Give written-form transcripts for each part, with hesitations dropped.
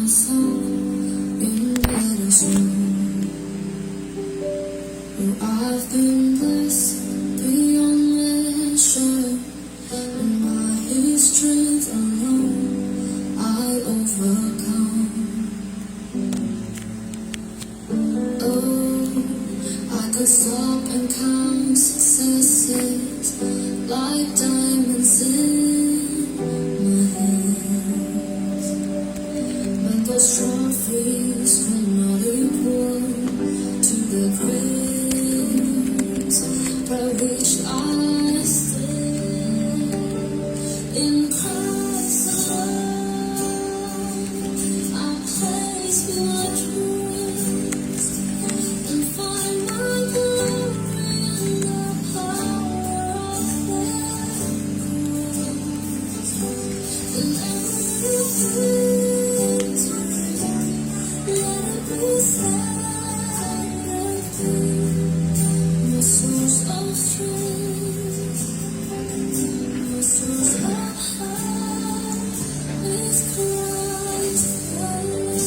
myself in better zone. Oh, I've been blessed beyond measure, and by His strength alone I overcome. Oh, I could stop and count successes like diamonds in my hands, but those trophies will not equal to the grace by which I stand in Christ alone. I place my trust and find my glory in the power of that cross. In every victory, let it be said that my source of strength, my source of help is Christ alone.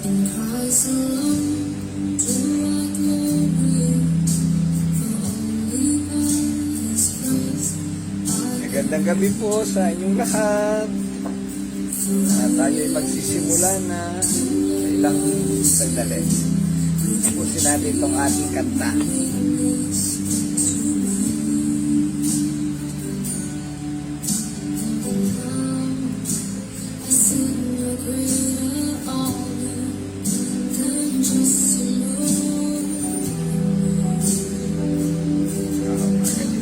In Christ alone do I glory, for only by His grace I Magandang gabi po sa inyong lahat. Tayo'y magsisimula na sa ilang sandali. Tapusin natin itong ating kanta. I sing a greater honor than just to know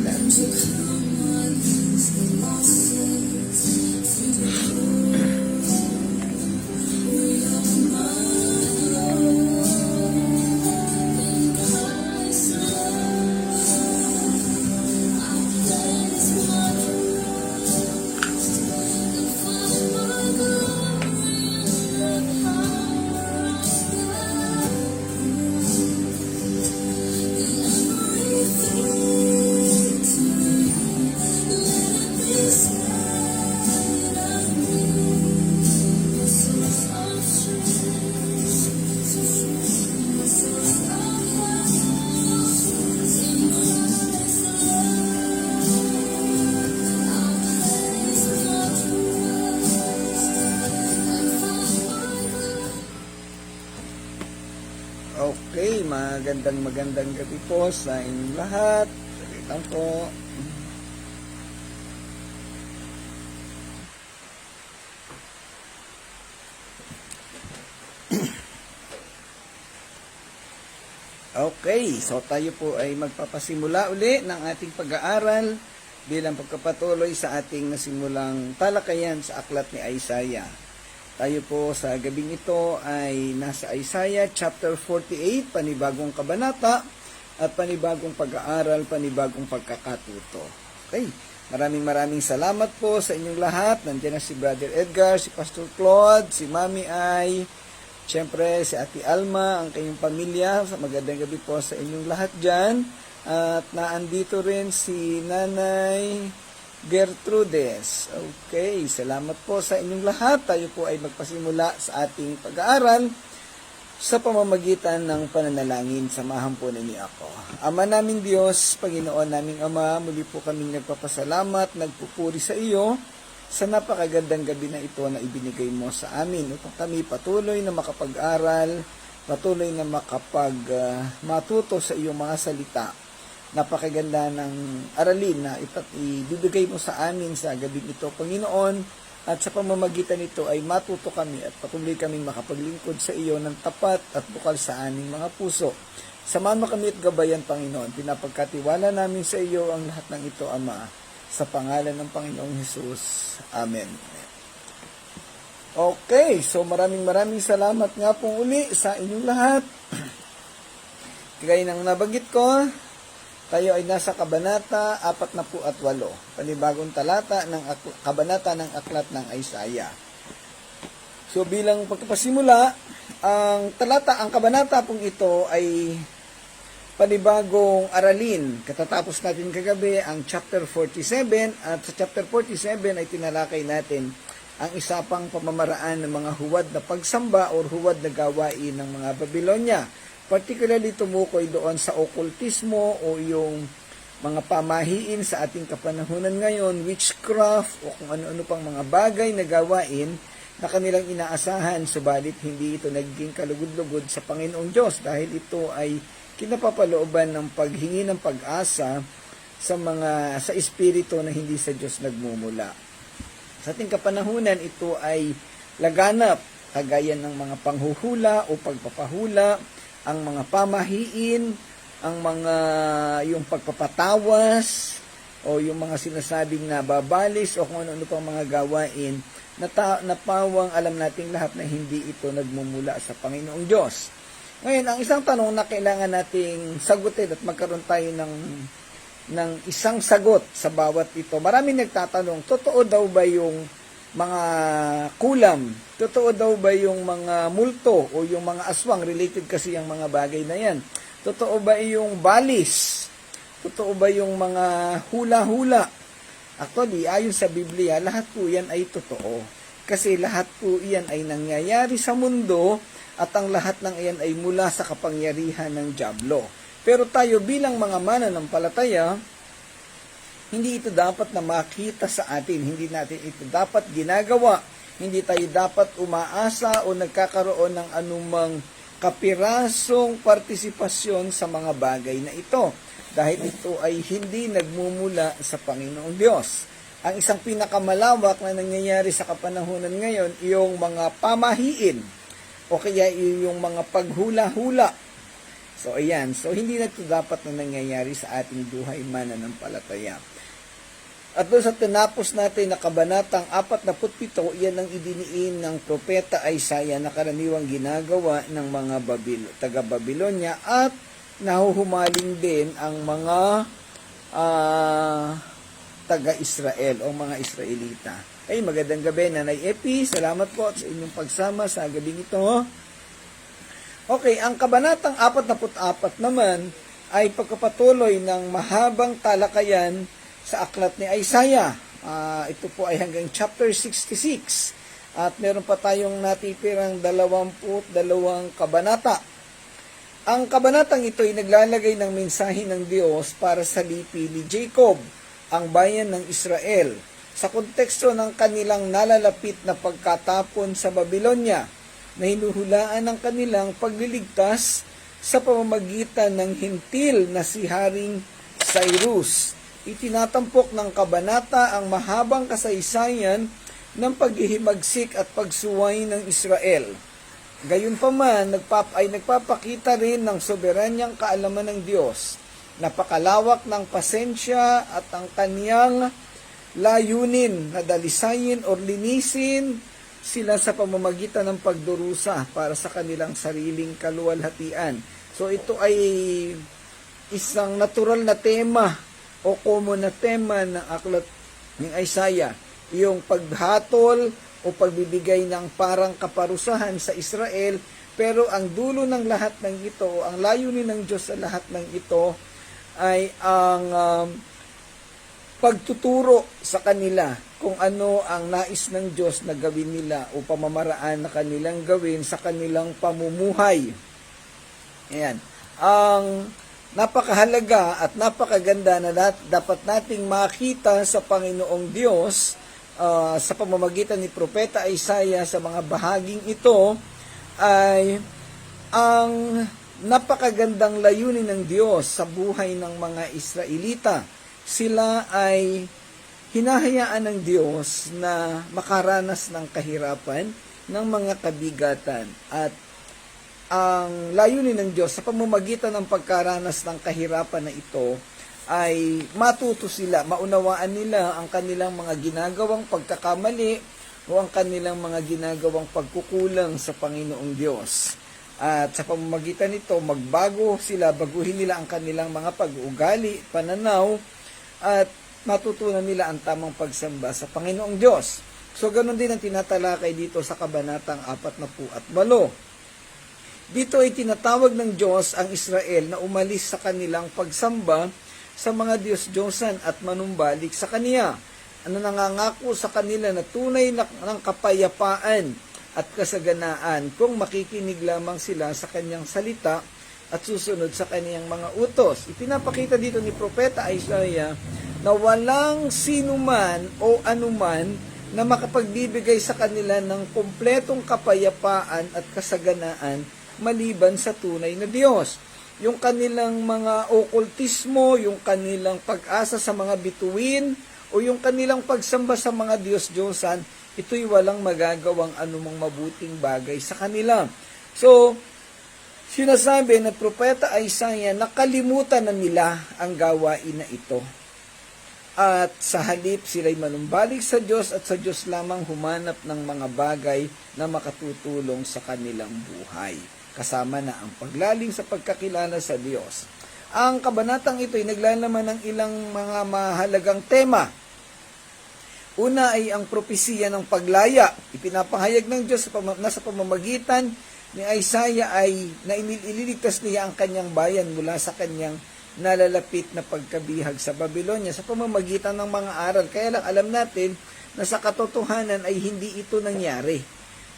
and to come against the losses through the glory of my Lord. In Christ alone, I place my trust and find my glory in the power of that cross. In every victory, let it be said of me, my source of strength, my source of help, in Christ alone, I place my trust and find my glory. Okay, magandang gabi po sa inyong lahat. Saglit lang po. Okay, so tayo po ay magpapasimula uli ng ating pag-aaral bilang pagkapatuloy sa ating nasimulang talakayan sa aklat ni Isaiah. Tayo po sa gabing ito ay nasa Isaiah chapter 48, panibagong kabanata at panibagong pag-aaral, panibagong pagkakatuto. Okay, maraming salamat po sa inyong lahat. Nandiyan na si Brother Edgar, si Pastor Claude, si Mami Ay, siyempre si Ate Alma, ang kayong pamilya. Magandang gabi po sa inyong lahat dyan. At naandito rin si Nanay Gertrudes. Okay, salamat po sa inyong lahat. Tayo po ay magpasimula sa ating pag-aaral sa pamamagitan ng pananalangin. Samahan po ninyo ako. Ama naming Diyos, Panginoon naming Ama, muli po kaming nagpapasalamat, nagpupuri sa iyo sa napakagandang gabi na ito na ibinigay mo sa amin upang kami patuloy na makapag-aral, patuloy na matuto sa iyong mga salita. Napakaganda ng aralin na ibibigay mo sa amin sa gabing ito, Panginoon, at sa pamamagitan nito ay matuto kami at patuloy kaming makapaglingkod sa iyo ng tapat at bukal sa aming mga puso. Samahan mo kami at gabayan, Panginoon. Pinapagkatiwala namin sa iyo ang lahat ng ito, Ama, sa pangalan ng Panginoong Hesus. Amen. Okay, so maraming salamat nga pong uli sa inyong lahat. Kagaya ng nabanggit ko, tayo ay nasa Kabanata 48, panibagong talata ng kabanata ng aklat ng Isaiah. So bilang pagpapasimula, ang kabanata pong ito ay panibagong aralin. Katatapos natin kagabi ang chapter 47 at sa chapter 47 ay tinalakay natin ang isa pang pamamaraan ng mga huwad na pagsamba o huwad na gawain ng mga Babilonya. Particularly tumukoy doon sa okultismo o yung mga pamahiin sa ating kapanahunan ngayon, witchcraft o kung ano-ano pang mga bagay na gawain na kanilang inaasahan, subalit hindi ito naging kalugod-lugod sa Panginoong Diyos dahil ito ay kinapapalooban ng paghingi ng pag-asa sa espiritu na hindi sa Diyos nagmumula. Sa ating kapanahunan, ito ay laganap, kagaya ng mga panghuhula o pagpapahula, ang mga pamahiin, yung pagpapatawas, o yung mga sinasabing nababalis, o kung ano-ano pang mga gawain, na pawang alam nating lahat na hindi ito nagmumula sa Panginoong Diyos. Ngayon, ang isang tanong na kailangan nating sagutin at magkaroon tayo ng isang sagot sa bawat ito. Maraming nagtatanong, totoo daw ba yung mga kulam? Totoo daw ba yung mga multo o yung mga aswang? Related kasi yung mga bagay na yan. Totoo ba yung balis? Totoo ba yung mga hula-hula? Actually, ayon sa Biblia, lahat po yan ay totoo. Kasi lahat po yan ay nangyayari sa mundo at ang lahat ng iyan ay mula sa kapangyarihan ng dyablo. Pero tayo bilang mga mananampalataya, hindi ito dapat na makita sa atin. Hindi natin ito dapat ginagawa. Hindi tayo dapat umaasa o nagkakaroon ng anumang kapirasong partisipasyon sa mga bagay na ito. Dahil ito ay hindi nagmumula sa Panginoong Diyos. Ang isang pinakamalawak na nangyayari sa kapanahunan ngayon, yung mga pamahiin, o kaya yung mga paghula-hula. So, ayan. So, hindi na ito dapat na nangyayari sa ating buhay mananampalataya. At doon sa tinapos natin na kabanatang 47, yan ang idiniin ng propeta Isaiah na karaniwang ginagawa ng mga taga-Babilonya at nahuhumaling din ang mga taga-Israel o mga Israelita. Ay, magandang gabi, Nanay Epi. Salamat po sa inyong pagsama sa gabing ito. Okay, ang kabanatang 44 naman ay pagkapatuloy ng mahabang talakayan sa aklat ni Isaiah. Ito po ay hanggang chapter 66. At meron pa tayong natipirang 22 kabanata. Ang kabanatang ito ay naglalagay ng mensahe ng Diyos para sa lipi ni Jacob, ang bayan ng Israel, sa konteksto ng kanilang nalalapit na pagkatapon sa Babilonya, na hinuhulaan ng kanilang pagliligtas sa pamamagitan ng hintil na si Haring Cyrus. Itinatampok ng kabanata ang mahabang kasaysayan ng paghihimagsik at pagsuway ng Israel. Gayunpaman, nagpapakita rin ng soberanyang kaalaman ng Diyos, napakalawak ng pasensya at ang kaniyang layunin na dalisayin o linisin sila sa pamamagitan ng pagdurusa para sa kanilang sariling kaluwalhatian. So ito ay isang natural na tema o common na tema ng aklat ng Isaiah, yung paghatol o pagbibigay ng parang kaparusahan sa Israel, pero ang dulo ng lahat ng ito, ang layunin ng Diyos sa lahat ng ito ay ang pagtuturo sa kanila kung ano ang nais ng Diyos na gawin nila o pamamaraan na kanilang gawin sa kanilang pamumuhay. Ayan. Ang napakahalaga at napakaganda na dapat nating makita sa Panginoong Diyos sa pamamagitan ni Propeta Isaiah sa mga bahaging ito ay ang napakagandang layunin ng Diyos sa buhay ng mga Israelita. Sila ay hinahayaan ng Diyos na makaranas ng kahirapan, ng mga kabigatan. At ang layunin ng Diyos sa pamamagitan ng pagkaranas ng kahirapan na ito ay matuto sila, maunawaan nila ang kanilang mga ginagawang pagkakamali o ang kanilang mga ginagawang pagkukulang sa Panginoong Diyos. At sa pamamagitan nito, magbago sila, baguhin nila ang kanilang mga pag-uugali, pananaw, at matutunan nila ang tamang pagsamba sa Panginoong Diyos. So, ganun din ang tinatalakay dito sa kabanatang 48. Dito ay tinatawag ng Diyos ang Israel na umalis sa kanilang pagsamba sa mga Diyos-Diyosan at manumbalik sa Kaniya. Ano nangangako sa kanila na tunay ng kapayapaan at kasaganaan kung makikinig lamang sila sa Kanyang salita at susunod sa Kanyang mga utos. Ipinapakita dito ni Propeta Isaiah na walang sinuman o anuman na makapagbibigay sa kanila ng kumpletong kapayapaan at kasaganaan maliban sa tunay na Diyos. Yung kanilang mga okultismo, yung kanilang pag-asa sa mga bituin, o yung kanilang pagsamba sa mga Diyos-Diyosan, ito'y walang magagawang anumang mabuting bagay sa kanila. So, sinasabi na Propeta Isaiah, nakalimutan na nila ang gawain na ito. At sa halip, sila'y manumbalik sa Diyos at sa Diyos lamang humanap ng mga bagay na makatutulong sa kanilang buhay. Kasama na ang paglaling sa pagkakilala sa Diyos. Ang kabanatang ito ay naglalaman ng ilang mga mahalagang tema. Una ay ang propesiya ng paglaya. Ipinapahayag ng Diyos na sa pamamagitan ni Isaiah ay na ililigtas niya ang kanyang bayan mula sa kanyang nalalapit na pagkabihag sa Babylonia sa pamamagitan ng mga aral. Kaya lang alam natin na sa katotohanan ay hindi ito nangyari.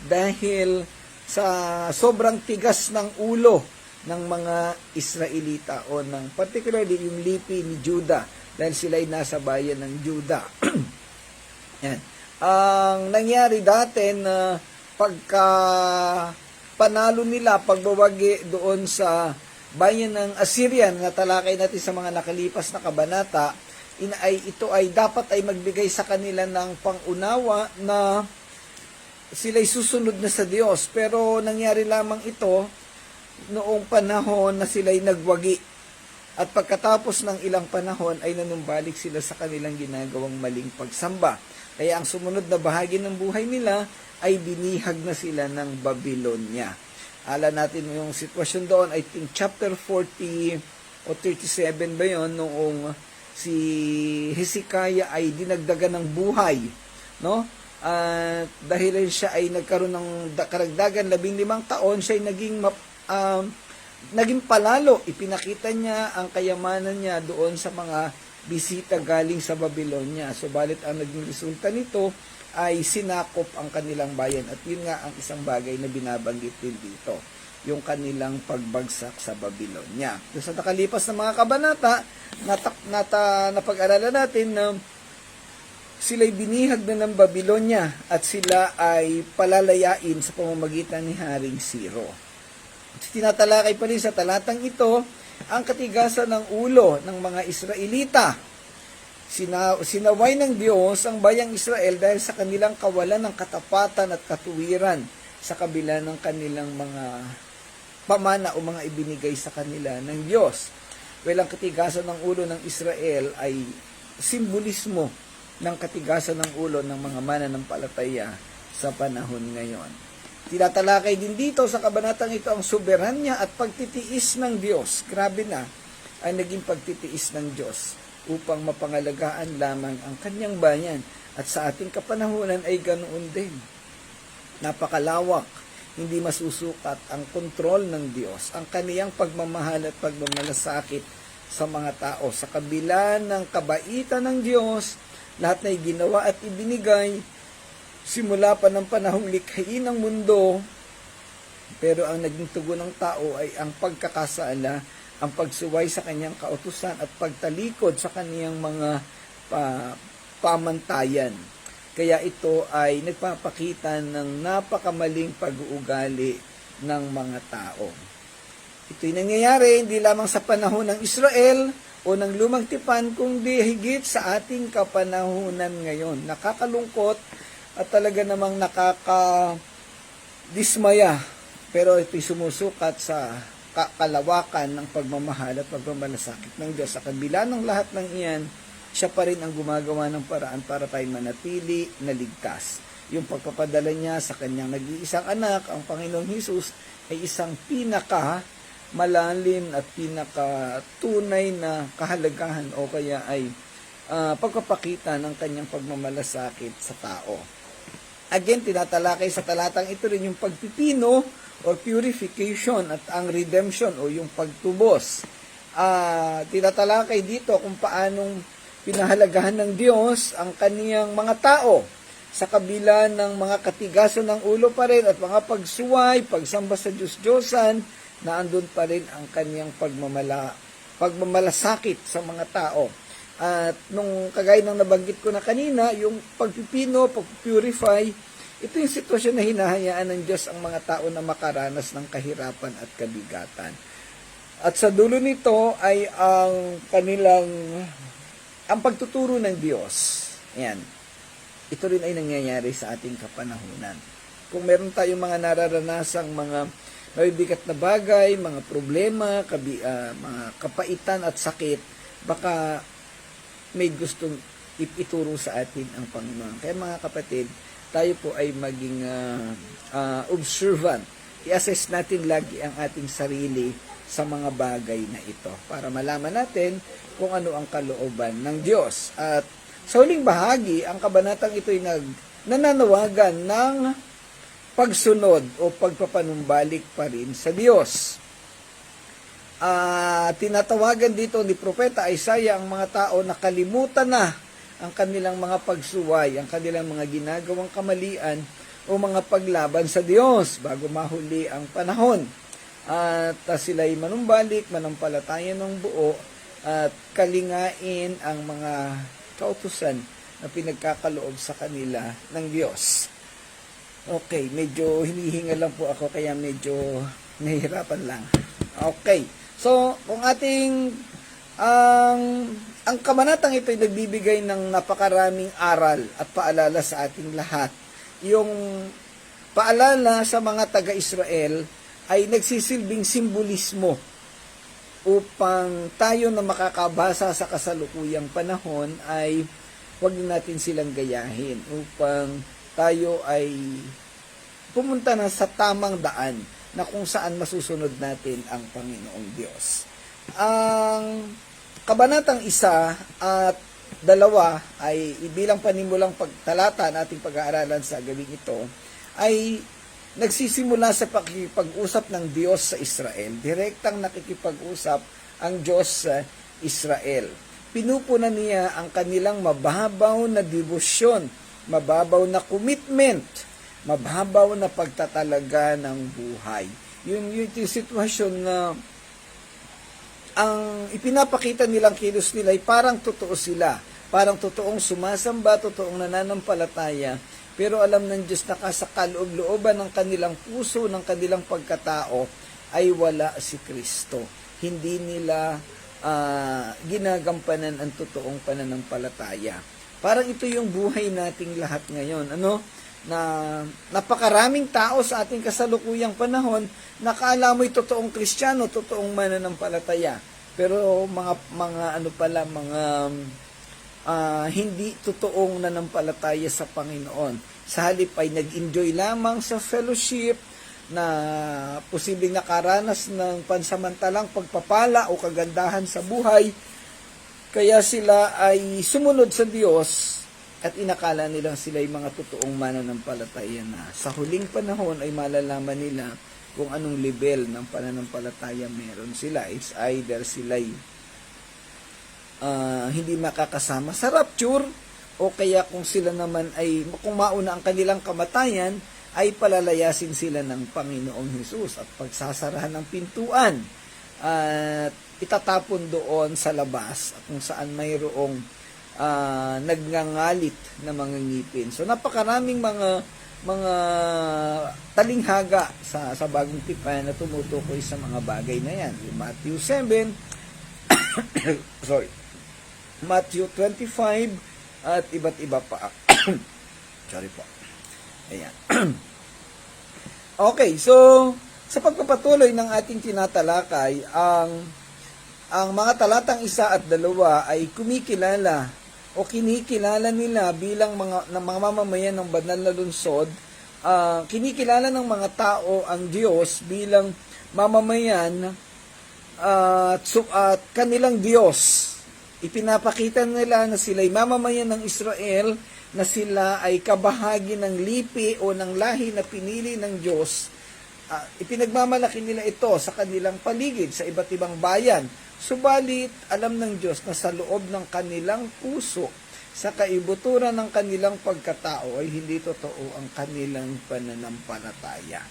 Dahil sa sobrang tigas ng ulo ng mga Israelita o ng particularly yung lipi ni Judah dahil sila ay nasa bayan ng Judah. Yan. Ang nangyari dati na pagka panalo nila pagbawagi doon sa bayan ng Assyrian na talakay natin sa mga nakalipas na kabanata, ito ay dapat ay magbigay sa kanila ng pangunawa na sila'y susunod na sa Diyos. Pero nangyari lamang ito noong panahon na sila'y nagwagi. At pagkatapos ng ilang panahon ay nanumbalik sila sa kanilang ginagawang maling pagsamba. Kaya ang sumunod na bahagi ng buhay nila ay binihag na sila ng Babylonia. Ala natin yung sitwasyon doon, I think chapter 40 o 37 ba yun, noong si Hezekiah ay dinagdagan ng buhay, no? Dahil siya ay nagkaroon ng karagdagan 15 taon, siya ay naging palalo. Ipinakita niya ang kayamanan niya doon sa mga bisita galing sa Babylonia. Subalit ang naging resulta nito ay sinakop ang kanilang bayan. At yun nga ang isang bagay na binabanggit din dito, yung kanilang pagbagsak sa Babylonia. Sa nakalipas na mga kabanata, napag-aralan natin na sila'y binihag na ng Babylonia at sila ay palalayain sa pamamagitan ni Haring Ciro. Tinatalakay pa rin sa talatang ito ang katigasan ng ulo ng mga Israelita. Sinaway ng Diyos ang bayang Israel dahil sa kanilang kawalan ng katapatan at katuwiran sa kabila ng kanilang mga pamana o mga ibinigay sa kanila ng Diyos. Well, ang katigasan ng ulo ng Israel ay simbolismo ng katigasan ng ulo ng mga mananampalataya sa panahon ngayon. Tinatalakay din dito sa kabanatang ito ang soberanya at pagtitiis ng Diyos. Grabe na ang naging pagtitiis ng Diyos upang mapangalagaan lamang ang kanyang bayan. At sa ating kapanahunan ay ganoon din. Napakalawak, hindi masusukat ang kontrol ng Diyos, ang kaniyang pagmamahal at pagmamalasakit sa mga tao. Sa kabila ng kabaitan ng Diyos, lahat na ginawa at ibinigay, simula pa ng panahong likhain ng mundo, pero ang naging tugon ng tao ay ang pagkakasala, ang pagsuway sa kanyang kautusan at pagtalikod sa kaniyang mga pamantayan. Kaya ito ay nagpapakita ng napakamaling pag-uugali ng mga tao. Ito'y nangyayari hindi lamang sa panahon ng Israel o ng lumang tipan, kundi higit sa ating kapanahunan ngayon. Nakakalungkot at talaga namang nakakadismaya. Pero ito'y sumusukat sa kalawakan ng pagmamahal at pagmamalasakit ng Diyos. Sa kabila ng lahat ng iyan, siya pa rin ang gumagawa ng paraan para tayo manatili na ligtas. Yung pagpapadala niya sa kanyang nag-iisang anak, ang Panginoong Hesus, ay isang malalim at tunay na kahalagahan o kaya ay pagpapakita ng kanyang pagmamalasakit sa tao. Again, tinatalakay sa talatang ito rin yung pagpipino o or purification at ang redemption o yung pagtubos. Tinatalakay dito kung paanong pinahalagahan ng Diyos ang kaniyang mga tao sa kabila ng mga katigasan ng ulo pa rin at mga pagsuway, pagsamba sa Diyos-Diyosan, na andun pa rin ang kaniyang pagmamalasakit sa mga tao. At nung kagaya ng nabanggit ko na kanina, yung pagpipino, pagpurify, ito yung sitwasyon na hinahayaan ng Diyos ang mga tao na makaranas ng kahirapan at kabigatan. At sa dulo nito ay ang pagtuturo ng Diyos. Ayan. Ito rin ay nangyayari sa ating kapanahunan. Kung meron tayong mga nararanasang mga mabibigat na bagay, mga problema, mga kapaitan at sakit, baka may gustong ituro sa atin ang Panginoon. Kaya mga kapatid, tayo po ay maging observant. I-assess natin lagi ang ating sarili sa mga bagay na ito para malaman natin kung ano ang kalooban ng Diyos. At sa huling bahagi, ang kabanatang ito ay nananawagan ng pagsunod o pagpapanumbalik pa rin sa Diyos. Tinatawagan dito ni Propeta Isaiah ang mga tao na kalimutan na ang kanilang mga pagsuway, ang kanilang mga ginagawang kamalian o mga paglaban sa Diyos bago mahuli ang panahon. At sila'y manumbalik, manampalataya ng buo at kalingain ang mga kautusan na pinagkakaloob sa kanila ng Diyos. Okay, medyo hinihinga lang po ako kaya medyo nahihirapan lang. Okay, so kung ating ang kabanatang ito ay nagbibigay ng napakaraming aral at paalala sa ating lahat. Yung paalala sa mga taga-Israel ay nagsisilbing simbolismo upang tayo na makakabasa sa kasalukuyang panahon ay huwag natin silang gayahin upang tayo ay pumunta na sa tamang daan na kung saan masusunod natin ang Panginoong Diyos. Ang kabanatang 1 at 2 ay bilang panimulang pagtalata na ating pag-aaralan sa gabing ito ay nagsisimula sa pakikipag-usap ng Diyos sa Israel. Direktang nakikipag-usap ang Diyos sa Israel. Pinupunan niya ang kanilang mababaw na debosyon, mababaw na commitment, mababaw na pagtatalaga ng buhay. Yung sitwasyon na ang ipinapakita nilang kilos nila ay parang totoo sila. Parang totoong sumasamba, totoong nananampalataya. Pero alam ng Diyos na sa kaloob-looban ng kanilang puso, ng kanilang pagkatao, ay wala si Kristo. Hindi nila ginagampanan ang totoong pananampalataya. Parang ito yung buhay nating lahat ngayon. Na napakaraming tao sa ating kasalukuyang panahon na akala mo'y totoong Kristiyano, totoong mananampalataya. Pero mga hindi totoong nanampalataya sa Panginoon. Sa halip ay nag-enjoy lamang sa fellowship, na posibleng nakaranas ng pansamantalang pagpapala o kagandahan sa buhay, kaya sila ay sumunod sa Diyos at inakala nilang sila ay mga totoong mananampalataya na. Sa huling panahon ay malalaman nila kung anong level ng pananampalataya meron sila. It's either sila'y hindi makakasama sa rapture, o kaya kung sila naman ay, kung mauna ang kanilang kamatayan, ay palalayasin sila ng Panginoong Hesus at pagsasarahan ng pintuan at itatapon doon sa labas at kung saan mayroong nagngangalit na mga ngipin. So napakaraming mga talinghaga sa bagong tipan na tumutukoy sa mga bagay na yan. Yung Matthew 7 Matthew 25 at iba't iba pa. Sorry po. Ayan. Okay, so sa pagpapatuloy ng ating tinatalakay, ang mga talatang 1 at 2 ay kumikilala o kinikilala nila bilang mga mamamayan ng banal na lungsod. Kinikilala ng mga tao ang Diyos bilang mamamayan at kanilang Diyos. Ipinapakita nila na sila'y mamamayan ng Israel, na sila ay kabahagi ng lipi o ng lahi na pinili ng Diyos ipinagmamalaki nila ito sa kanilang paligid, sa iba't ibang bayan. Subalit, alam ng Diyos na sa loob ng kanilang puso, sa kaibuturan ng kanilang pagkatao, ay hindi totoo ang kanilang pananampalataya.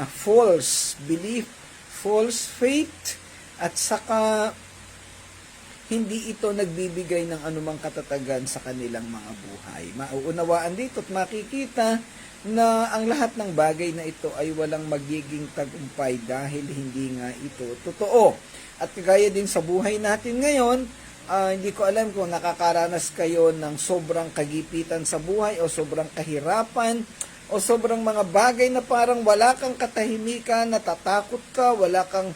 False belief, false faith, at saka hindi ito nagbibigay ng anumang katatagan sa kanilang mga buhay. Mauunawaan dito at makikita na ang lahat ng bagay na ito ay walang magiging tagumpay dahil hindi nga ito totoo. At kagaya din sa buhay natin ngayon, hindi ko alam kung nakakaranas kayo ng sobrang kagipitan sa buhay o sobrang kahirapan o sobrang mga bagay na parang wala kang katahimikan, natatakot ka, wala kang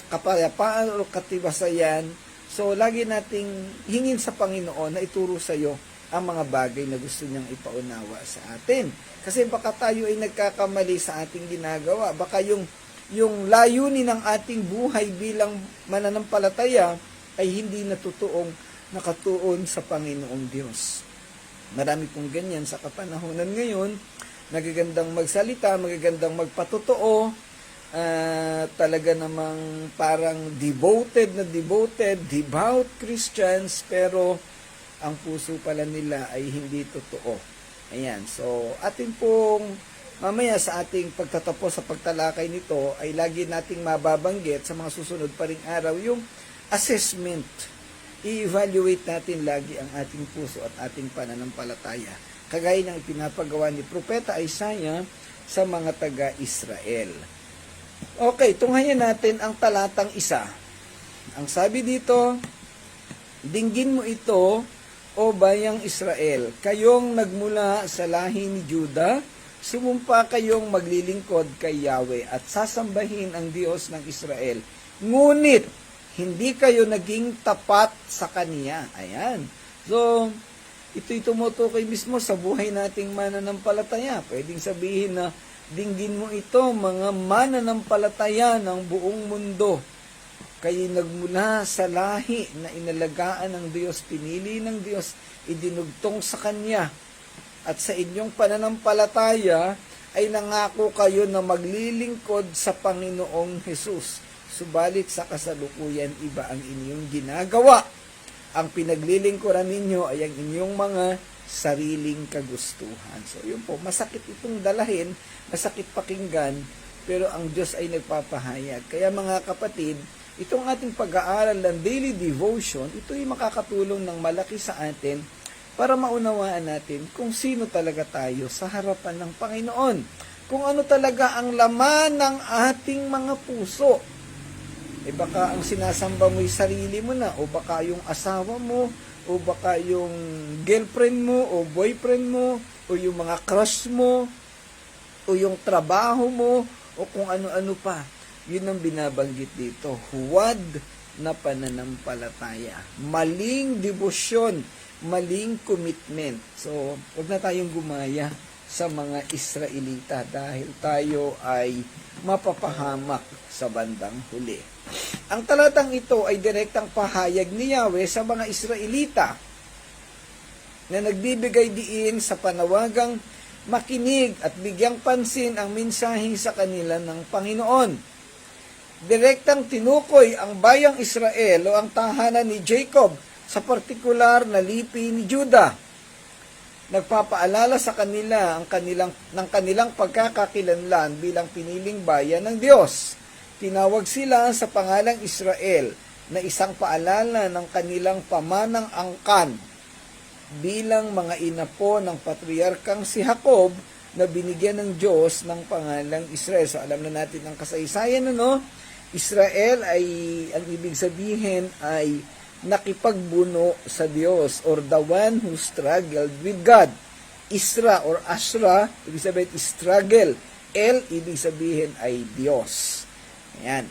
kapayapaan o katiwasayan. So, lagi nating hingin sa Panginoon na ituro sa iyo ang mga bagay na gusto niyang ipaunawa sa atin. Kasi baka tayo ay nagkakamali sa ating ginagawa. Baka yung layunin ng ating buhay bilang mananampalataya ay hindi natutuong nakatuon sa Panginoong Diyos. Marami pong ganyan sa kapanahonan ngayon. Nagagandang magsalita, magagandang magpatotoo, talaga namang parang devout Christians, pero ang puso pala nila ay hindi totoo. Ayan, so atin pong mamaya sa ating pagtatapos sa pagtalakay nito ay lagi nating mababanggit sa mga susunod pa ring araw yung assessment. I-evaluate natin lagi ang ating puso at ating pananampalataya, kagaya ng ipinapagawa ni Propeta Isaiah sa mga taga-Israel. Okay, tunghayan natin ang talatang 1. Ang sabi dito, dinggin mo ito, o bayang Israel, kayong nagmula sa lahi ni Juda, sumumpa kayong maglilingkod kay Yahweh at sasambahin ang Diyos ng Israel. Ngunit, hindi kayo naging tapat sa Kaniya. Ayan. So, ito'y tumutukoy mismo sa buhay nating mananampalataya. Pwedeng sabihin na, dinggin mo ito, mga mananampalataya ng buong mundo. Kayo nagmula sa lahi na inalagaan ng Diyos, pinili ng Diyos, idinugtong sa Kanya. At sa inyong pananampalataya, ay nangako kayo na maglilingkod sa Panginoong Hesus. Subalit sa kasalukuyan, iba ang inyong ginagawa. Ang pinaglilingkuran ninyo ay ang inyong mga sariling kagustuhan. So, yun po, masakit itong dalahin, masakit pakinggan, pero ang Diyos ay nagpapahayag. Kaya mga kapatid, itong ating pag-aaral ng daily devotion, ito ay makakatulong ng malaki sa atin para maunawaan natin kung sino talaga tayo sa harapan ng Panginoon. Kung ano talaga ang laman ng ating mga puso. Baka ang sinasamba mo'y sarili mo na, o baka yung asawa mo, o baka yung girlfriend mo, o boyfriend mo, o yung mga crush mo, o yung trabaho mo, o kung ano-ano pa. Yun ang binabanggit dito. Huwad na pananampalataya. Maling debosyon. Maling commitment. So, huwag na tayong gumaya sa mga Israelita dahil tayo ay mapapahamak sa bandang huli. Ang talatang ito ay direktang pahayag ni Yahweh sa mga Israelita na nagbibigay diin sa panawagang makinig at bigyang pansin ang mensahe sa kanila ng Panginoon. Direktang tinukoy ang bayang Israel o ang tahanan ni Jacob sa partikular na lipi ni Juda. Nagpapaalala sa kanila ng kanilang pagkakakilanlan bilang piniling bayan ng Diyos. Tinawag sila sa pangalang Israel na isang paalala ng kanilang pamanang angkan bilang mga inapo ng patriarkang si Jacob na binigyan ng Diyos ng pangalang Israel. So alam na natin ang kasaysayan, no? Israel ay, ang ibig sabihin ay nakipagbuno sa Diyos, or the one who struggled with God. Isra or Ashra, ibig sabihin struggle. El, ibig sabihin ay Diyos. Ayan.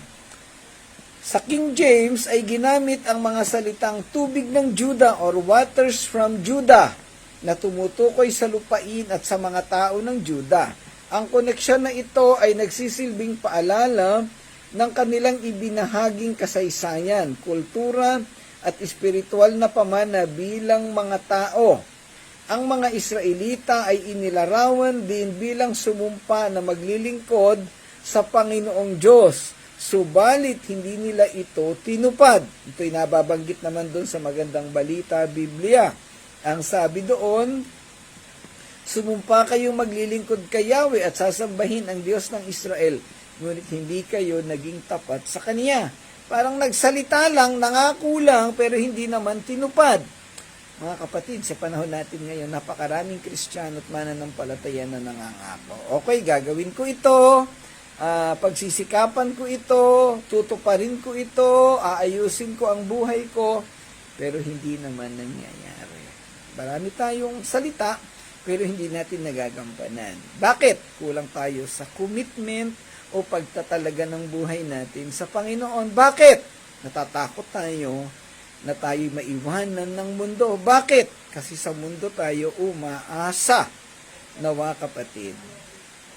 Sa King James ay ginamit ang mga salitang tubig ng Juda or waters from Judah na tumutukoy sa lupain at sa mga tao ng Juda. Ang koneksyon na ito ay nagsisilbing paalala ng kanilang ibinahaging kasaysayan, kultura at espiritual na pamana bilang mga tao. ang mga Israelita ay inilarawan din bilang sumumpa na maglilingkod sa Panginoong Diyos. Subalit, hindi nila ito tinupad. Ito'y nababanggit naman doon sa Magandang Balita, Biblia. Ang sabi doon, sumumpa kayong maglilingkod kay Yahweh at sasambahin ang Diyos ng Israel, ngunit hindi kayo naging tapat sa Kanya. Parang nagsalita lang, nangako lang, pero hindi naman tinupad. Mga kapatid, sa panahon natin ngayon, napakaraming Kristiyano at mananampalataya na nangangako. Okay, gagawin ko ito, pagsisikapan ko ito, tutuparin ko ito, aayusin ko ang buhay ko, pero hindi naman nangyayari. Marami tayong salita, pero hindi natin nagagampanan. Bakit? Kulang tayo sa commitment o pagtatalaga ng buhay natin sa Panginoon. Bakit? Natatakot tayo na tayo'y maiwanan ng mundo. Bakit? Kasi sa mundo tayo umaasa. Nawa kapatid,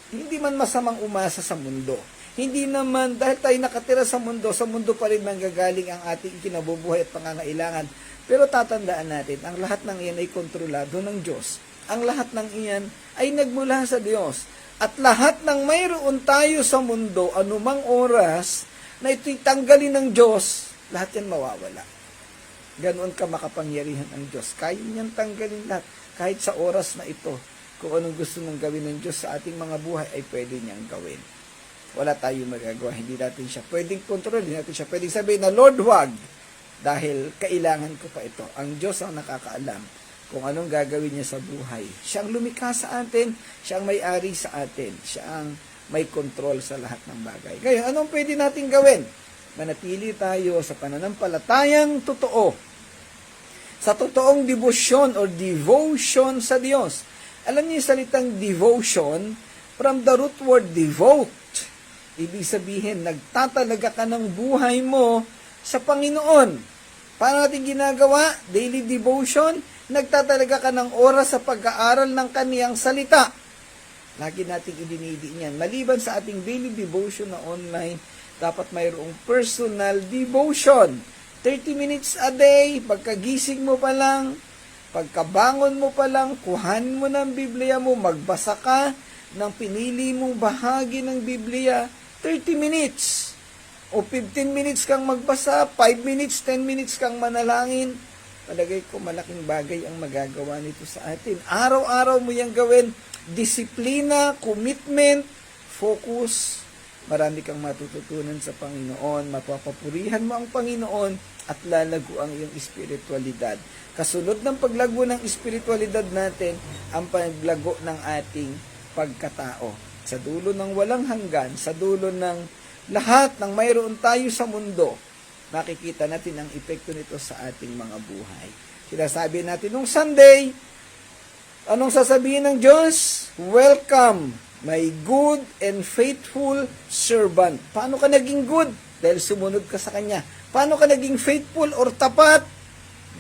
hindi man masamang umasa sa mundo. Hindi naman, dahil tayo nakatira sa mundo pa rin manggagaling ang ating kinabubuhay at pangangailangan. Pero tatandaan natin, ang lahat ng iyan ay kontrolado ng Diyos. Ang lahat ng iyan ay nagmula sa Diyos. At lahat ng mayroon tayo sa mundo, anumang oras, na ito'y tanggalin ng Diyos, lahat yan mawawala. Ganoon ka makapangyarihan ang Diyos. Kaya niyang tanggalin lahat. Kahit sa oras na ito, kung anong gusto mong gawin ng Diyos sa ating mga buhay, ay pwede niyang gawin. Wala tayong magagawa. Hindi natin siya pwedeng kontrol. Hindi natin siya pwedeng sabihin na, Lord, wag. Dahil kailangan ko pa ito. Ang Diyos ang nakakaalam kung anong gagawin niya sa buhay. Siya ang lumikha sa atin. Siya ang may-ari sa atin. Siya ang may control sa lahat ng bagay. Ngayon, anong pwede natin gawin? Manatili tayo sa pananampalatayang totoo. Sa totoong devotion or devotion sa Diyos. Alam niyo yung salitang devotion, from the root word devote. Ibig sabihin, nagtatalaga ka ng buhay mo sa Panginoon. Paano natin ginagawa? Daily devotion, nagtatalaga ka ng oras sa pag-aaral ng kaniyang salita. Lagi natin idinidiin yan. Maliban sa ating daily devotion na online, dapat mayroong personal devotion. 30 minutes a day, pagkagising mo pa lang, pagkabangon mo pa lang, kuhanin mo ng Biblia mo, magbasa ka ng pinili mong bahagi ng Biblia, 30 minutes. O 15 minutes kang magbasa, 5 minutes, 10 minutes kang manalangin. Palagay ko malaking bagay ang magagawa nito sa atin. Araw-araw mo yang gawin, disiplina, commitment, focus. Marami kang matututunan sa Panginoon, mapapapurihan mo ang Panginoon at lalago ang iyong espiritualidad. Kasunod ng paglago ng espiritualidad natin, ang paglago ng ating pagkatao. Sa dulo ng walang hanggan, sa dulo ng lahat ng mayroon tayo sa mundo, makikita natin ang epekto nito sa ating mga buhay. Sinasabi natin nung Sunday, anong sasabihin ng Diyos? Welcome, my good and faithful servant. Paano ka naging good? Dahil sumunod ka sa Kanya. Paano ka naging faithful or tapat?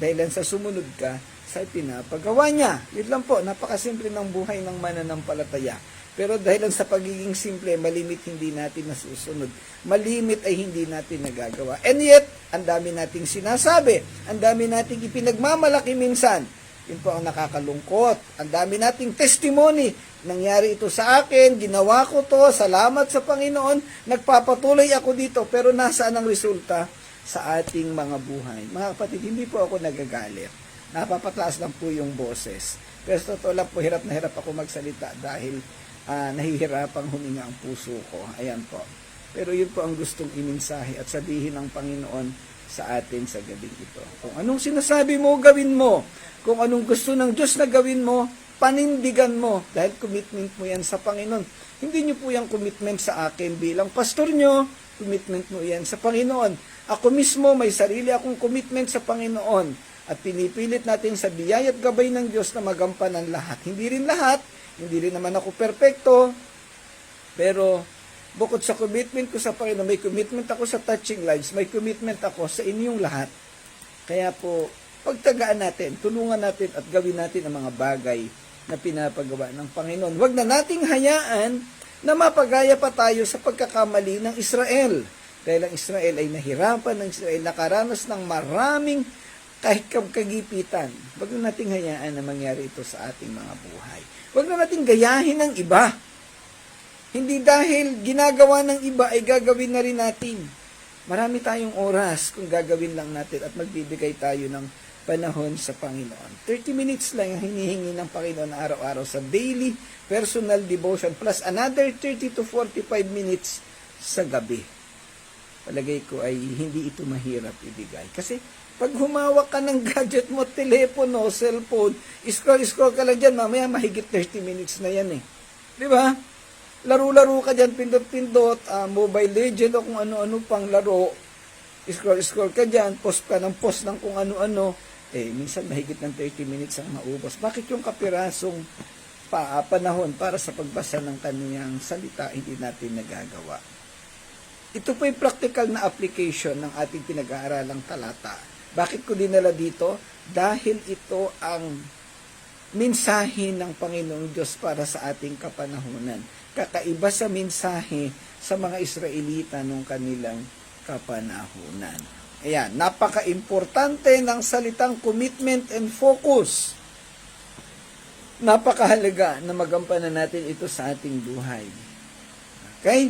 Dahil sa sumunod ka sa pinapagawa niya. Yun lang po, napakasimple ng buhay ng mananampalataya. Pero dahil sa pagiging simple, malimit hindi natin nasusunod. Malimit ay hindi natin nagagawa. And yet, ang dami nating sinasabi. Ang dami nating ipinagmamalaki minsan. Yun po ang nakakalungkot. Ang dami nating testimony. Nangyari ito sa akin, ginawa ko to, salamat sa Panginoon, nagpapatuloy ako dito. Pero nasaan ang resulta sa ating mga buhay? Mga kapatid, hindi po ako nagagalit. Napapataas lang po yung boses. Pero sa totoo lang po, hirap na hirap ako magsalita dahil nahihirapang huminga ang puso ko. Ayan po. Pero yun po ang gustong iminsahe at sabihin ng Panginoon sa atin sa gabing ito. Kung anong sinasabi mo, gawin mo. Kung anong gusto ng Diyos na gawin mo, panindigan mo. Dahil commitment mo yan sa Panginoon. Hindi nyo po yung commitment sa akin bilang pastor nyo. Commitment mo yan sa Panginoon. Ako mismo, may sarili akong commitment sa Panginoon. At pinipilit natin sa biyaya at gabay ng Diyos na magampanan lahat. Hindi rin lahat. Hindi rin naman ako perpekto. Pero bukod sa commitment ko sa Panginoon, may commitment ako sa touching lives, may commitment ako sa inyong lahat. Kaya po, pagtagaan natin, tulungan natin at gawin natin ang mga bagay na pinapagawa ng Panginoon. Huwag na nating hayaan na mapagaya pa tayo sa pagkakamali ng Israel. Dahil ang Israel ay nahirapan, ng Israel nakaranas ng maraming kahit kagipitan. Huwag na nating hayaan na mangyari ito sa ating mga buhay. Huwag na nating gayahin ng iba. Hindi dahil ginagawa ng iba ay gagawin na rin natin. Marami tayong oras kung gagawin lang natin at magbibigay tayo ng panahon sa Panginoon. 30 minutes lang ang hinihingi ng Panginoon araw-araw sa daily personal devotion plus another 30 to 45 minutes sa gabi. Palagay ko ay hindi ito mahirap ibigay. Kasi pag humawak ka ng gadget mo, telepono, cellphone, scroll ka lang dyan, mamaya mahigit 30 minutes na yan eh. Di ba? Laro-laro ka dyan, pindot-pindot, Mobile Legend o kung ano-ano pang laro. Scroll ka dyan, post ka ng post ng kung ano-ano. Minsan mahigit ng 30 minutes ang maubos. Bakit yung kapirasong panahon para sa pagbasa ng kaniyang salita hindi natin nagagawa? Ito po yung practical na application ng ating pinag-aaralang talata. Bakit ko dinala dito? Dahil ito ang mensahe ng Panginoong Diyos para sa ating kapanahunan. Kakaiba sa mensahe sa mga Israelita nung kanilang kapanahunan. Ayan, napaka-importante ng salitang commitment and focus. Napakahalaga na magampanan natin ito sa ating buhay. Okay?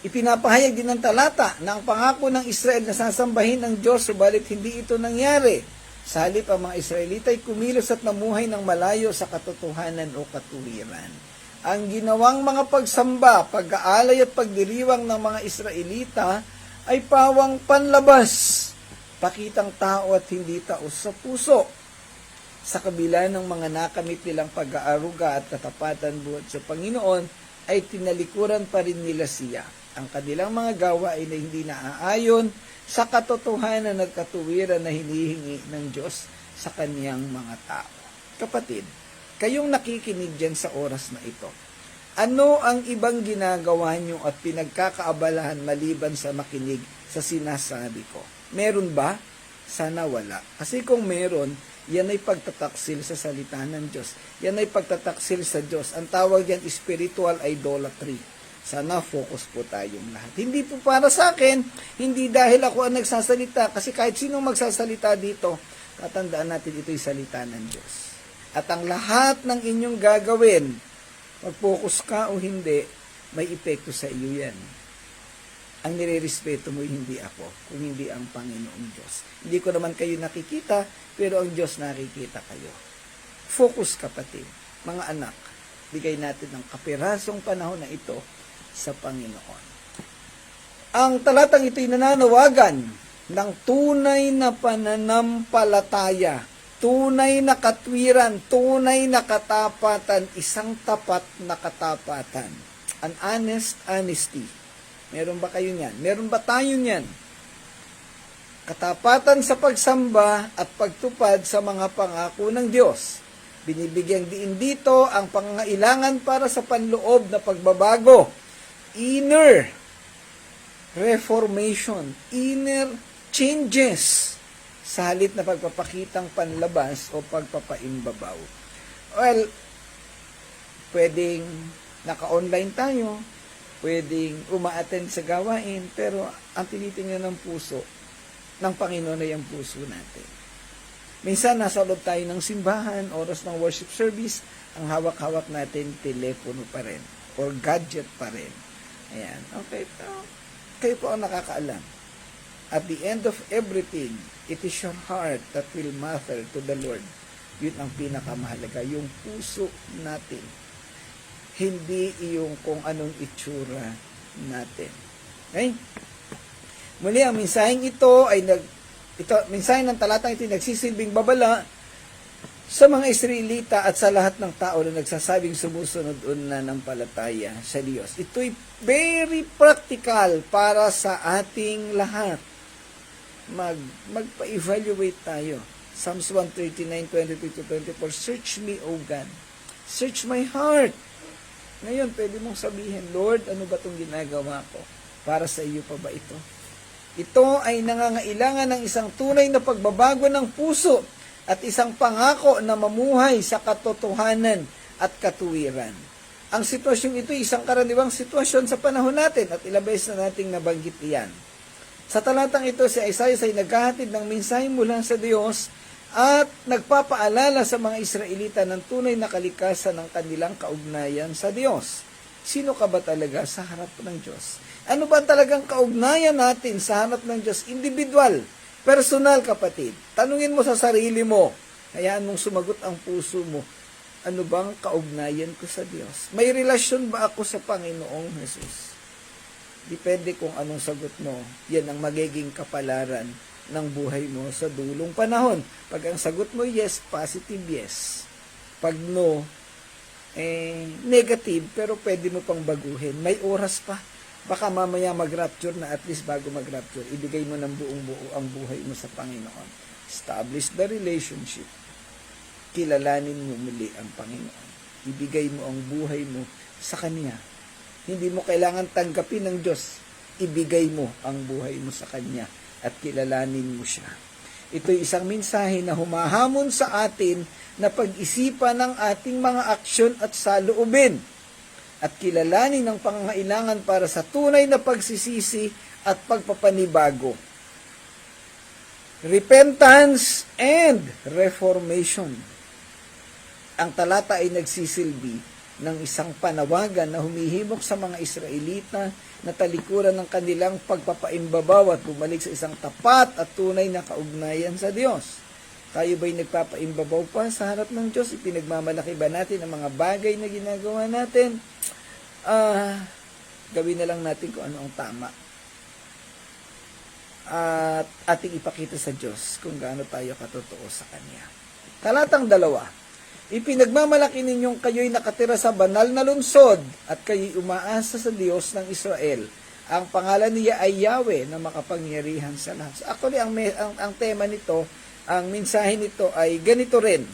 Ipinapahayag din ng talata na ang pangako ng Israel na sasambahin ng Diyos, subalit hindi ito nangyari. Sa halip ang mga Israelita ay kumilos at namuhay ng malayo sa katotohanan o katuwiran. Ang ginawang mga pagsamba, pag-aalay at pagdiriwang ng mga Israelita ay pawang panlabas, pakitang tao at hindi taos sa puso. Sa kabila ng mga nakamit nilang pag-aaruga at katapatan buhat sa Panginoon, ay tinalikuran pa rin nila siya. Ang kanilang mga gawa ay hindi naaayon sa katotohanan at katuwiran na hinihingi ng Diyos sa kaniyang mga tao. Kapatid, kayong nakikinig dyan sa oras na ito, ano ang ibang ginagawa nyo at pinagkakaabalahan maliban sa makinig sa sinasabi ko? Meron ba? Sana wala. Kasi kung meron, yan ay pagtataksil sa salita ng Diyos. Yan ay pagtataksil sa Diyos. Ang tawag yan, spiritual idolatry. Sana focus po tayong lahat. Hindi po para sa akin, hindi dahil ako ang nagsasalita, kasi kahit sinong magsasalita dito, tatandaan natin ito'y salita ng Diyos. At ang lahat ng inyong gagawin, mag-focus ka o hindi, may epekto sa iyo yan. Ang nire-respeto mo hindi ako, kung hindi ang Panginoong Diyos. Hindi ko naman kayo nakikita, pero ang Diyos nakikita kayo. Focus, kapatid. Mga anak, bigay natin ng kapirasong panahon na ito sa Panginoon. Ang talatang ito'y nananawagan ng tunay na pananampalataya, tunay na katwiran, tunay na katapatan, isang tapat na katapatan. An honest honesty. Meron ba kayo niyan? Meron ba tayo niyan? Katapatan sa pagsamba at pagtupad sa mga pangako ng Diyos. Binibigyang diin dito ang pangangailangan para sa panloob na pagbabago. Inner reformation, inner changes sa halip na pagpapakitang panlabas o pagpapaimbabaw. Well, pwedeng naka-online tayo, pwedeng uma-attend sa gawain, pero ang tinitingnan ng puso ng Panginoon ay ang puso natin. Minsan, nasa loob tayo ng simbahan, oras ng worship service, ang hawak-hawak natin, telepono pa rin, or gadget pa rin. Ayan, okay, pero kayo po ang nakakaalam. At the end of everything, it is your heart that will matter to the Lord. Yun ang pinakamahalaga, yung puso natin. Hindi yung kung anong itsura natin. Okay? Muli, ang mensaheng ito ay mensahe ng talatang ito ay nagsisilbing babala sa mga Israelita at sa lahat ng tao na nagsasabing sumusunod na ng palataya sa Diyos. Ito'y very practical para sa ating lahat. Magpa-evaluate tayo. Psalms 139:22-24, search me, O God. Search my heart. Ngayon, pwede mong sabihin, Lord, ano ba itong ginagawa ko? Para sa iyo pa ba ito? Ito ay nangangailangan ng isang tunay na pagbabago ng puso at isang pangako na mamuhay sa katotohanan at katuwiran. Ang sitwasyong ito ay isang karaniwang sitwasyon sa panahon natin at ilang beses na nating nabanggit iyan. Sa talatang ito, si Isaiah ay naghahatid ng mensahe mula sa Diyos at nagpapaalala sa mga Israelita ng tunay na kalikasan ng kanilang kaugnayan sa Diyos. Sino ka ba talaga sa harap ng Diyos? Ano ba talagang kaugnayan natin sa harap ng Diyos? Individual, personal, kapatid. Tanungin mo sa sarili mo. Hayaan mong sumagot ang puso mo. Ano bang kaugnayan ko sa Diyos? May relasyon ba ako sa Panginoong Jesus? Depende kung anong sagot mo. Yan ang magiging kapalaran ng buhay mo sa dulong panahon. Pag ang sagot mo yes, positive yes. Pag no, negative, pero pwede mo pang baguhin. May oras pa. Baka mamaya mag-rapture na, at least bago mag-rapture, ibigay mo ng buong buo ang buhay mo sa Panginoon. Establish the relationship. Kilalanin mo muli ang Panginoon. Ibigay mo ang buhay mo sa Kanya. Hindi mo kailangan tanggapin ng Diyos. Ibigay mo ang buhay mo sa Kanya at kilalanin mo siya. Ito'y isang mensahe na humahamon sa atin na pag-isipan ng ating mga aksyon at saloobin at kilalanin ang pangangailangan para sa tunay na pagsisisi at pagpapanibago. Repentance and reformation. Ang talata ay nagsisilbi ng isang panawagan na humihimok sa mga Israelita na talikuran ng kanilang pagpapaimbabaw at bumalik sa isang tapat at tunay na kaugnayan sa Diyos. Tayo ba'y nagpapaimbabaw pa sa harap ng Diyos? Ipinagmamalaki ba natin ang mga bagay na ginagawa natin? Gawin na lang natin kung ano ang tama. At ating ipakita sa Diyos kung gaano tayo katotoo sa Kanya. Talatang 2. Ipinagmamalaki ninyong kayo'y nakatira sa banal na lungsod at kayo'y umaasa sa Diyos ng Israel. Ang pangalan niya ay Yahweh na makapangyarihan sa lahat. Actually, ang tema nito, ang mensahe nito ay ganito rin.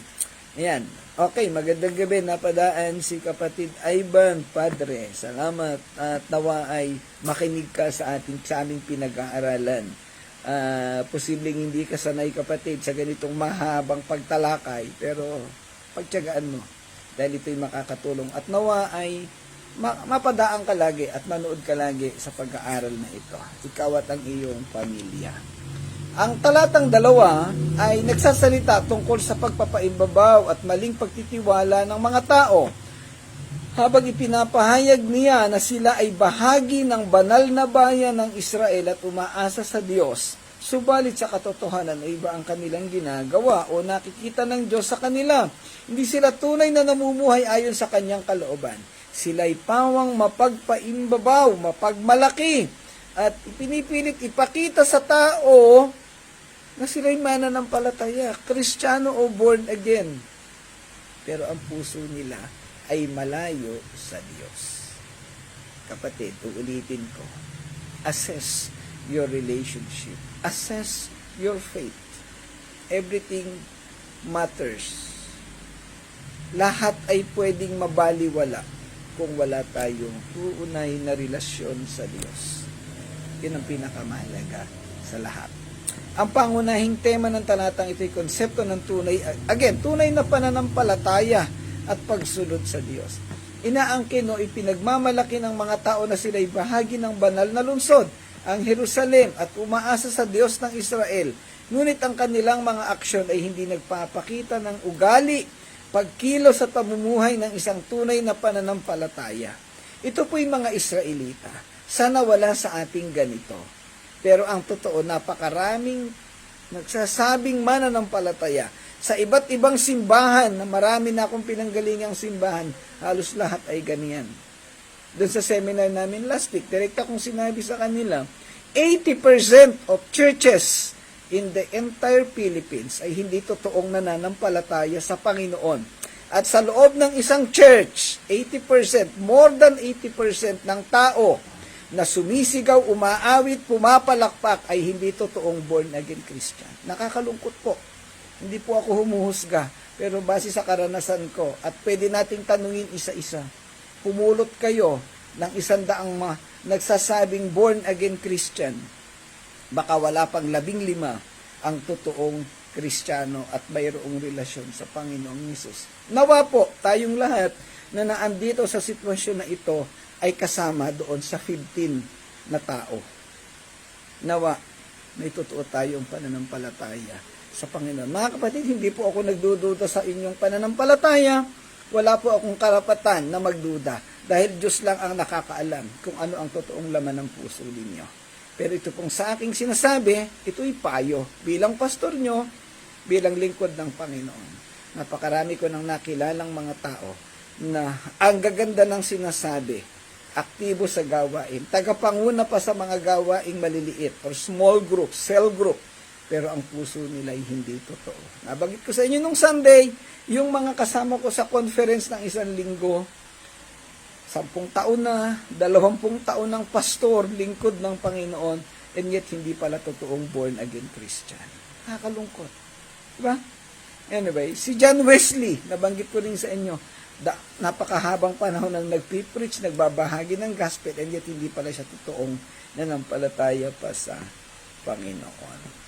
Ayan. Okay, magandang gabi. Napadaan si kapatid Ivan Padre. Salamat at nawa ay makinig ka sa aming pinag-aaralan. Posibleng hindi ka sanay, kapatid, sa ganitong mahabang pagtalakay, pero pagtiyagaan mo dahil ito'y makakatulong at nawa ay mapadaan ka lagi at manood ka lagi sa pag-aaral na ito, ikaw at ang iyong pamilya. Ang talatang 2 ay nagsasalita tungkol sa pagpapaimbabaw at maling pagtitiwala ng mga tao habang ipinapahayag niya na sila ay bahagi ng banal na bayan ng Israel at umaasa sa Diyos. Subalit sa katotohanan ay iba ang kanilang ginagawa o nakikita ng Diyos sa kanila. Hindi sila tunay na namumuhay ayon sa Kanyang kalooban. Sila'y pawang mapagpaimbabaw, mapagmalaki, at pinipilit ipakita sa tao na sila'y mananampalataya, Kristiyano o born again. Pero ang puso nila ay malayo sa Diyos. Kapatid, uulitin ko, assess your relationship. Assess your faith. Everything matters. Lahat ay pwedeng mabaliwala kung wala tayong uunahin na relasyon sa Diyos. Yun ang pinakamahalaga sa lahat. Ang pangunahing tema ng talatang ito ay konsepto ng tunay, tunay na pananampalataya at pagsunod sa Diyos. Inaangkin o ipinagmamalaki ng mga tao na sila'y bahagi ng banal na lungsod, ang Jerusalem, at umaasa sa Diyos ng Israel. Ngunit ang kanilang mga aksyon ay hindi nagpapakita ng ugali, pagkilos at pamumuhay ng isang tunay na pananampalataya. Ito po'y mga Israelita. Sana wala sa ating ganito. Pero ang totoo, napakaraming nagsasabing mananampalataya. Sa iba't ibang simbahan, na marami na akong pinanggalingang simbahan, halos lahat ay ganyan. Doon sa seminar namin last week, direkta kong sinabi sa kanila, 80% of churches in the entire Philippines ay hindi totoong nananampalataya sa Panginoon. At sa loob ng isang church, 80%, more than 80% ng tao na sumisigaw, umaawit, pumapalakpak ay hindi totoong born again Christian. Nakakalungkot po. Hindi po ako humuhusga, pero base sa karanasan ko, at pwede nating tanungin isa-isa, pumulot kayo ng 100 nagsasabing born again Christian, baka wala pang 15 ang totoong Kristiyano at mayroong relasyon sa Panginoong Hesus. Nawa po tayong lahat na naandito sa sitwasyon na ito ay kasama doon sa 15 na tao. Nawa, may totoo tayong pananampalataya sa Panginoon. Mga kapatid, hindi po ako nagdududa sa inyong pananampalataya. Wala po akong karapatan na magduda dahil Diyos lang ang nakakaalam kung ano ang totoong laman ng puso ninyo. Pero ito pong sa aking sinasabi, ito'y payo bilang pastor nyo, bilang lingkod ng Panginoon. Napakarami ko nang nakilalang mga tao na ang gaganda ng sinasabi, aktibo sa gawain, tagapanguna pa sa mga gawaing maliliit or small group, cell group, pero ang puso nila ay hindi totoo. Nabanggit ko sa inyo nung Sunday, yung mga kasama ko sa conference ng 1 linggo, 10 taon na, 20 taon ng pastor, lingkod ng Panginoon, and yet hindi pala totoong born again Christian. Nakakalungkot. Diba? Anyway, si John Wesley, nabanggit ko rin sa inyo, napakahabang panahon nang nagpipreach, nagbabahagi ng gospel, and yet hindi pala siya totoong nanampalataya pa sa Panginoon.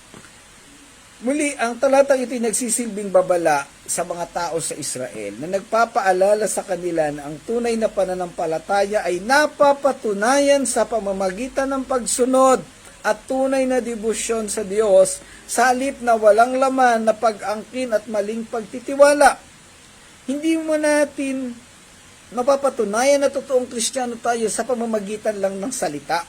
Muli, ang talatang ito'y nagsisilbing babala sa mga tao sa Israel na nagpapaalala sa kanila na ang tunay na pananampalataya ay napapatunayan sa pamamagitan ng pagsunod at tunay na debosyon sa Diyos sa halip na walang laman na pag-angkin at maling pagtitiwala. Hindi mo natin mapapatunayan na totoong Kristiyano tayo sa pamamagitan lang ng salita,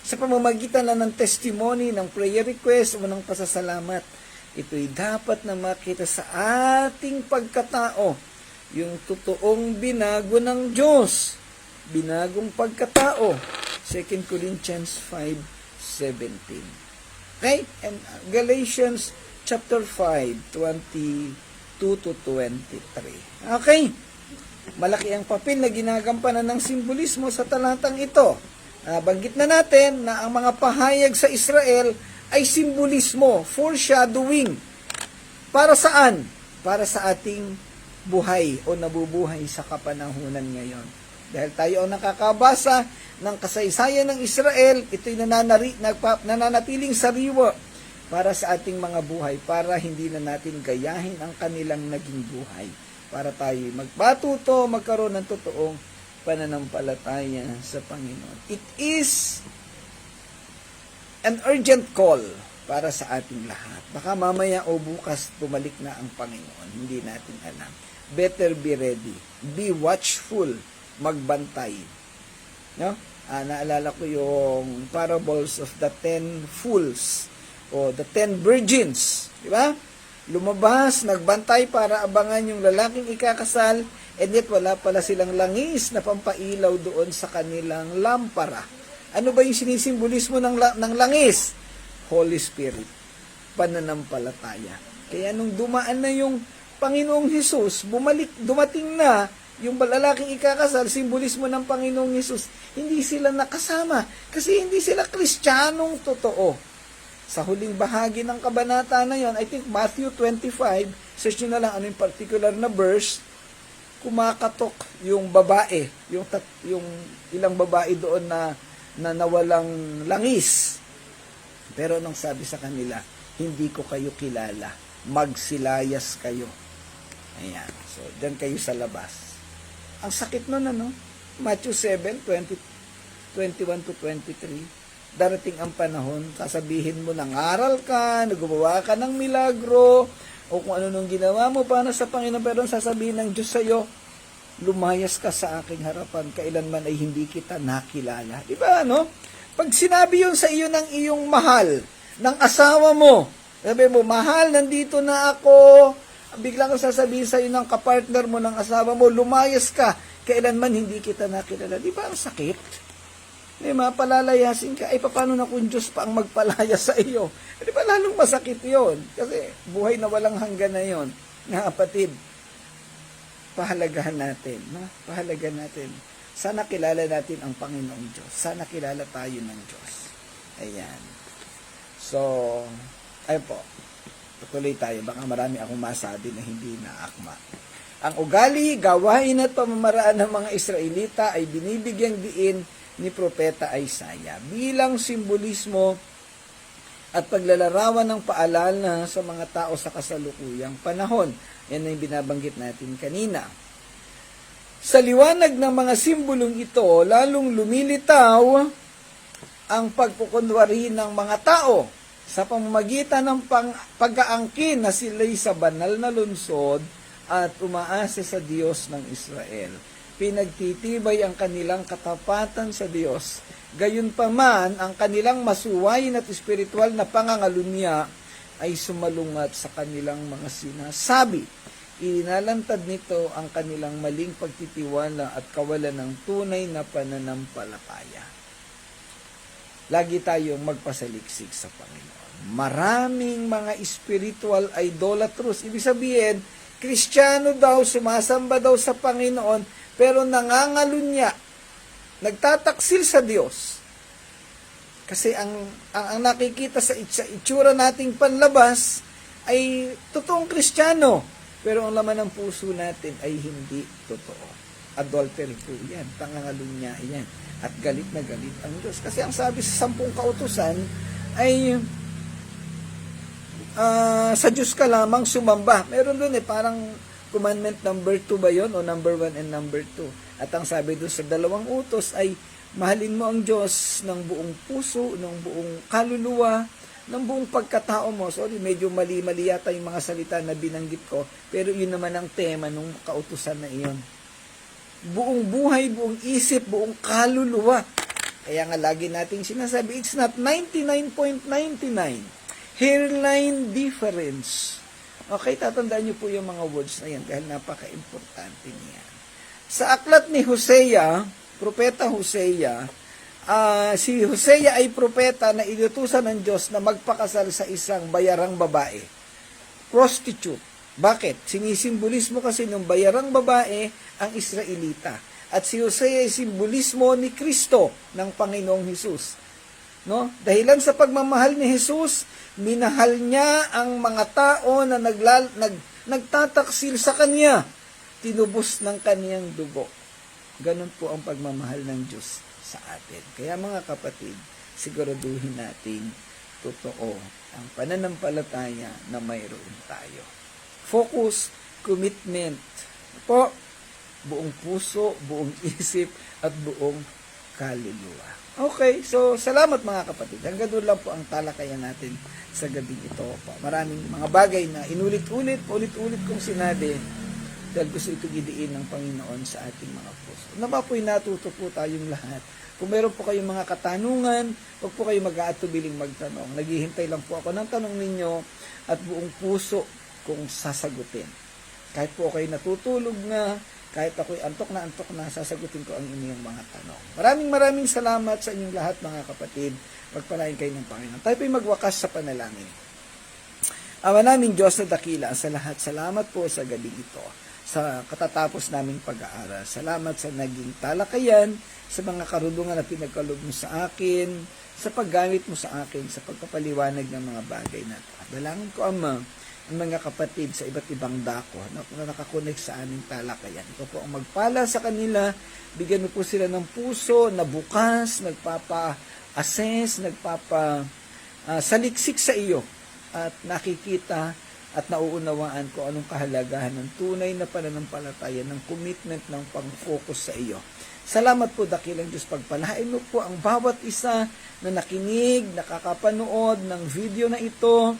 sa pamamagitan lang ng testimony, ng prayer request o ng pasasalamat. Ito'y dapat na makita sa ating pagkatao, yung totoong binago ng Diyos, binagong pagkatao. 2 Corinthians 5:17. Okay? And Galatians chapter 5, 22 to 23. Okay? Malaki ang papel na ginagampanan ng simbolismo sa talatang ito. Banggit na natin na ang mga pahayag sa Israel ay simbolismo, foreshadowing. Para saan? Para sa ating buhay o nabubuhay sa kapanahunan ngayon. Dahil tayo ang nakakabasa ng kasaysayan ng Israel, ito'y nananatiling sariwa para sa ating mga buhay, para hindi na natin gayahin ang kanilang naging buhay. Para tayo magpatuto, magkaroon ng totoong pananampalataya sa Panginoon. It is an urgent call para sa ating lahat. Baka mamaya o bukas bumalik na ang Panginoon. Hindi natin alam. Better be ready. Be watchful. Magbantay. No? Naalala ko yung parables of the 10 fools o the 10 virgins. Di ba? Lumabas, nagbantay para abangan yung lalaking ikakasal, and yet wala pala silang langis na pampailaw doon sa kanilang lampara. Ano ba yung sinisimbolismo ng langis? Holy Spirit. Pananampalataya. Kaya nung dumaan na yung Panginoong Hesus, dumating na yung lalaking ikakasal, simbolismo ng Panginoong Hesus, hindi sila nakasama kasi hindi sila Kristiyanong totoo. Sa huling bahagi ng kabanata na yon, I think Matthew 25, search nyo na lang ano yung particular na verse, kumakatok yung babae, yung ilang babae doon na nawalang langis. Pero nung sabi sa kanila, hindi ko kayo kilala, magsilayas kayo. Ayan, so dyan kayo sa labas. Ang sakit nun, ano? Matthew 7, 21 to 23. Darating ang panahon, sasabihin mo, nangaral ka, naggumawa ka ng milagro, o kung ano nung ginawa mo para sa Panginoon, pero sasabihin ng Diyos sa'yo, lumayas ka sa aking harapan, kailanman ay hindi kita nakilala. Di ba, ano? Pag sinabi yun sa iyo ng iyong mahal, ng asawa mo, sabi mo, mahal, nandito na ako, biglang sasabihin sa iyo ng kapartner mo, ng asawa mo, lumayas ka, kailanman hindi kita nakilala. Di ba, ang sakit? Di ba, palalayasin ka, ay paano na kung Diyos pa ang magpalayas sa iyo? Di ba, lalong masakit yon? Kasi buhay na walang hanggan na yon. Nga kapatid, pahalagahan natin, no? Pahalagahan natin. Sana kilala natin ang Panginoong Diyos. Sana kilala tayo ng Diyos. Ayan. So, ayun po. Tutuloy tayo. Baka marami akong masabi na hindi na akma. Ang ugali, gawain at pamamaraan ng mga Israelita ay binibigyang diin ni Propeta Isaiah bilang simbolismo at paglalarawan ng paalala sa mga tao sa kasalukuyang panahon. Yan ang binabanggit natin kanina. Sa liwanag ng mga simbolong ito, lalong lumilitaw ang pagkukunwari ng mga tao sa pamamagitan ng pag-aangkin na sila'y sa banal na lungsod at umaasa sa Diyos ng Israel. Pinagtitibay ang kanilang katapatan sa Diyos. Gayunpaman, ang kanilang masuwayin at espiritual na pangangalunya ay sumalungat sa kanilang mga sinasabi. Inalantad nito ang kanilang maling pagtitiwala at kawalan ng tunay na pananampalataya. Lagi tayong magpasaliksik sa Panginoon. Maraming mga spiritual idolatrous. Ibig sabihin, Kristiyano daw, sumasamba daw sa Panginoon, pero nangangalunya, nagtataksil sa Diyos. Kasi ang nakikita sa itsura nating panlabas ay totoong Kristiyano, pero ang laman ng puso natin ay hindi totoo. Adultery po yan, pangangalunya yan, at galit na galit ang Diyos. Kasi ang sabi sa 10 kautusan ay sa Diyos ka lamang sumamba. Meron doon parang commandment number 2 ba yun? O number 1 and number 2. At ang sabi doon sa 2 utos ay mahalin mo ang Diyos ng buong puso, ng buong kaluluwa, ng buong pagkatao mo. Sorry, medyo mali-mali yata yung mga salita na binanggit ko, pero yun naman ang tema ng kautusan na iyon. Buong buhay, buong isip, buong kaluluwa. Kaya nga lagi nating sinasabi, it's not 99.99. Hairline difference. Okay, tatandaan niyo po yung mga words na yan dahil napaka-importante niyan. Sa aklat ni Hosea, propeta Hosea, si Hosea ay propeta na inutusan ng Diyos na magpakasal sa isang bayarang babae. Prostitute. Bakit? Sinisimbolismo kasi ng bayarang babae ang Israelita. At si Hosea ay simbolismo ni Kristo ng Panginoong Hesus. No? Dahilan sa pagmamahal ni Jesus, minahal niya ang mga tao na nagtataksil sa Kanya. Tinubos ng Kaniyang dugo. Ganun po ang pagmamahal ng Diyos sa atin. Kaya mga kapatid, siguraduhin natin totoo ang pananampalataya na mayroon tayo. Focus, commitment po, buong puso, buong isip, at buong kaluluwa. Okay, so salamat mga kapatid. Hanggang doon lang po ang talakayan natin sa gabi ito. Maraming mga bagay na inulit-ulit kong sinabi dahil gusto ito gidiin ng Panginoon sa ating mga puso. Nawa po'y natuto po tayong lahat. Kung meron po kayong mga katanungan, huwag po kayo mag-aatubiling magtanong. Naghihintay lang po ako ng tanong ninyo at buong puso kung sasagutin. Kahit po kayo natutulog na, kahit ako'y antok na, sasagutin ko ang inyong mga tanong. Maraming salamat sa inyong lahat mga kapatid. Pagpalain kayo ng Panginoon. Tayo po'y magwakas sa panalangin. Ama naming Diyos na dakila, sa lahat, salamat po sa gabi ito, sa katatapos naming pag-aaral. Salamat sa naging talakayan, sa mga karunungan na pinagkaloob mo sa akin, sa paggamit mo sa akin, sa pagpapaliwanag ng mga bagay na ito. Dalangin ko, Ama, ang mga kapatid sa iba't ibang dako na nakakonek sa aming talakayan. Ito po ang magpala sa kanila, bigyan mo po sila ng puso na bukas, nagpapa-assess, saliksik sa iyo at nakikita at nauunawaan ko anong kahalagahan ng tunay na pananampalataya, ng commitment, ng pang-focus sa iyo. Salamat po, dakilang Diyos, pagpalain mo po ang bawat isa na nakinig, nakakapanood ng video na ito,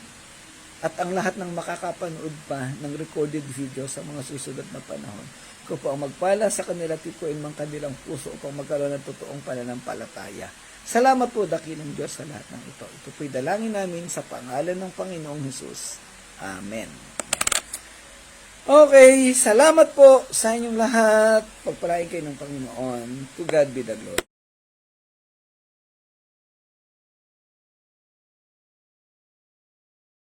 at ang lahat ng makakapanood pa ng recorded video sa mga susunod na panahon. Ikaw po ang magpala sa kanila, tituin mang kanilang puso upang magkaroon ng totoong pananampalataya. Salamat po, dakilang Diyos, sa lahat ng ito. Ito po'y dalangin namin sa pangalan ng Panginoong Hesus. Amen. Okay, salamat po sa inyong lahat. Pagpalain kayo ng Panginoon. To God be the glory.